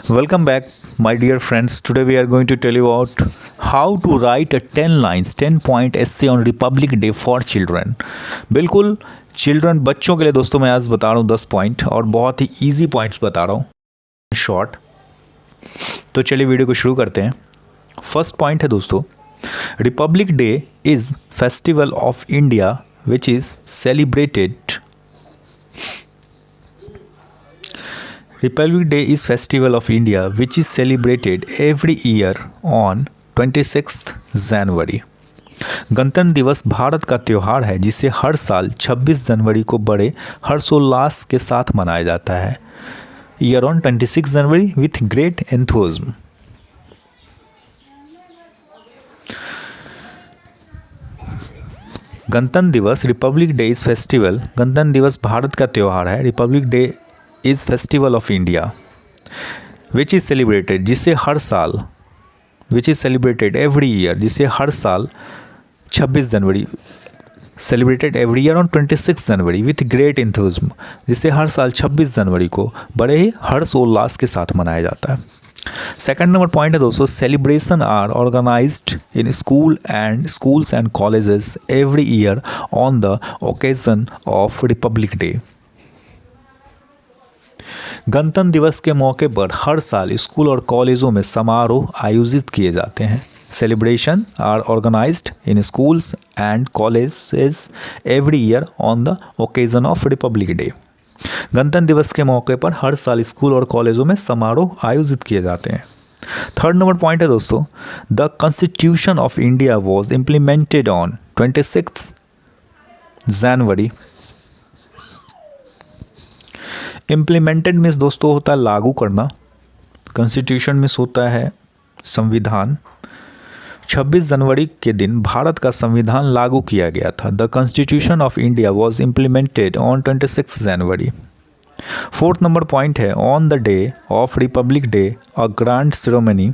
Welcome back, my dear friends. Today we are going to tell you about how to write a 10 lines 10-point essay on Republic Day for children. बिल्कुल children बच्चों के लिए दोस्तों मैं आज बता रहा हूँ 10 पॉइंट और बहुत ही इजी पॉइंट्स बता रहा हूँ शॉर्ट। तो चलिए वीडियो को शुरू करते हैं। फर्स्ट पॉइंट है दोस्तों, Republic day is festival of India which is celebrated Republic Day is festival of India which is celebrated every year on 26th January. गणतंत्र दिवस भारत का त्यौहार है जिसे हर साल 26 जनवरी को बड़े हर्षोल्लास के साथ मनाया जाता है। Year on 26 January with great enthusiasm. गणतंत्र दिवस रिपब्लिक डे इज फेस्टिवल, गणतंत्र दिवस भारत का त्यौहार है। Republic day is festival of India which is celebrated, जिसे हर साल, which is celebrated every year, जिसे हर साल 26 जनवरी, celebrated every year on 26 January with great enthusiasm, जिसे हर साल 26 जनवरी को बड़े ही हर्षोल्लास के साथ मनाया जाता है। सेकंड नंबर पॉइंट है दोस्तों, celebration are organised in schools and colleges every year on the occasion of Republic Day. गणतंत्र दिवस के मौके पर हर साल स्कूल और कॉलेजों में समारोह आयोजित किए जाते हैं। Celebration are organised in schools and colleges every year on the occasion of Republic Day. गणतंत्र दिवस के मौके पर हर साल स्कूल और कॉलेजों में समारोह आयोजित किए जाते हैं। थर्ड नंबर पॉइंट है दोस्तों, the constitution of India was implemented on 26 January. Implemented means दोस्तों होता है लागू करना, कॉन्स्टिट्यूशन मीन्स होता है संविधान। 26 जनवरी के दिन भारत का संविधान लागू किया गया था। The constitution of India was implemented on 26 January. Fourth number point है, on the day of Republic day a grand ceremony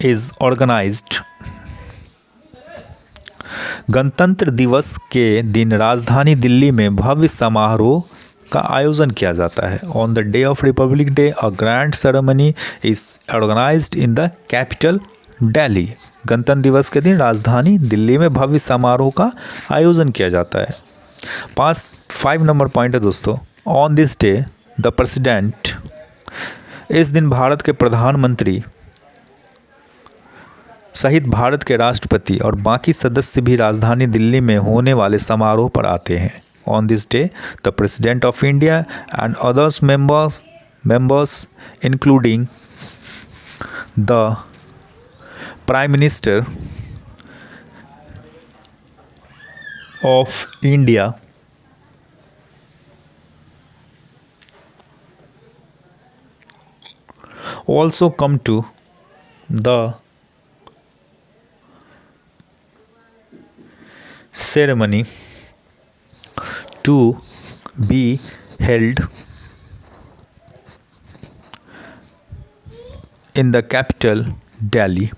is organised. गणतंत्र दिवस के दिन राजधानी दिल्ली में भव्य समारोह का आयोजन किया जाता है। On the day of Republic day a grand ceremony is organised in the capital Delhi. गणतंत्र दिवस के दिन राजधानी दिल्ली में भव्य समारोह का आयोजन किया जाता है। 5 नंबर पॉइंट है दोस्तों, on this day the president, इस दिन भारत के प्रधानमंत्री सहित भारत के राष्ट्रपति और बाकी सदस्य भी राजधानी दिल्ली में होने वाले समारोह पर आते हैं। On this day the president of India and others members including the prime minister of India also come to the ceremony to be held in the capital Delhi.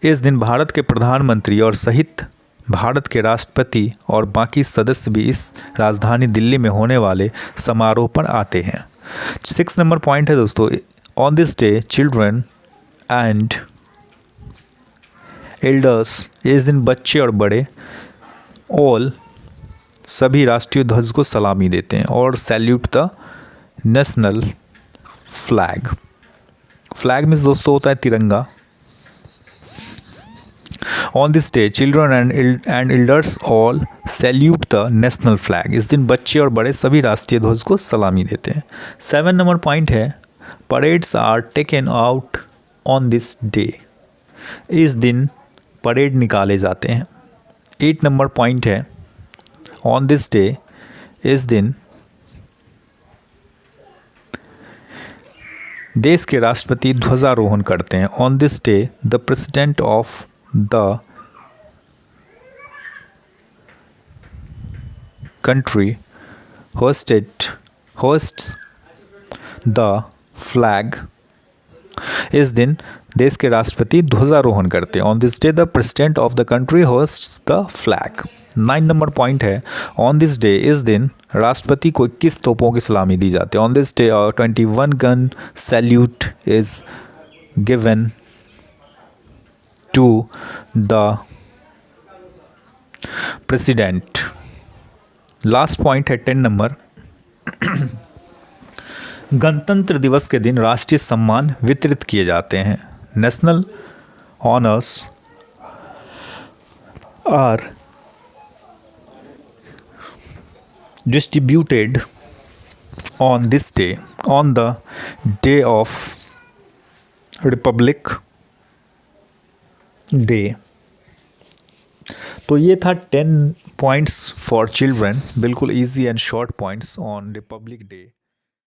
इस दिन भारत के प्रधानमंत्री और सहित भारत के राष्ट्रपति और बाकी सदस्य भी इस राजधानी दिल्ली में होने वाले समारोह पर आते हैं। 6 नंबर पॉइंट है दोस्तों, on this day children and elders, इस दिन बच्चे और बड़े ऑल सभी राष्ट्रीय ध्वज को सलामी देते हैं और salute the national flag. Flag means दोस्तों होता है तिरंगा। On this day children and elders all salute the national flag, इस दिन बच्चे और बड़े सभी राष्ट्रीय ध्वज को सलामी देते हैं। 7 नंबर पॉइंट है, parades are taken out on this day, इस दिन परेड निकाले जाते हैं। 8 नंबर पॉइंट है, ऑन दिस डे, इस दिन देश के राष्ट्रपति ध्वजारोहण करते हैं। On this day the president of the country hosts the flag, इस दिन देश के राष्ट्रपति ध्वजारोहण करते हैं। On this day the president of the country hosts the flag. 9 number point है, ऑन दिस डे, इस दिन राष्ट्रपति को 21 तोपों की सलामी दी जाती है। On this day 21 gun salute is given to the president. Last point है 10 नंबर, गणतंत्र दिवस के दिन राष्ट्रीय सम्मान वितरित किए जाते हैं। National honours are distributed on this day, on the day of Republic Day। तो ये था 10 पॉइंट्स फॉर चिल्ड्रन, बिल्कुल easy and short points on Republic day.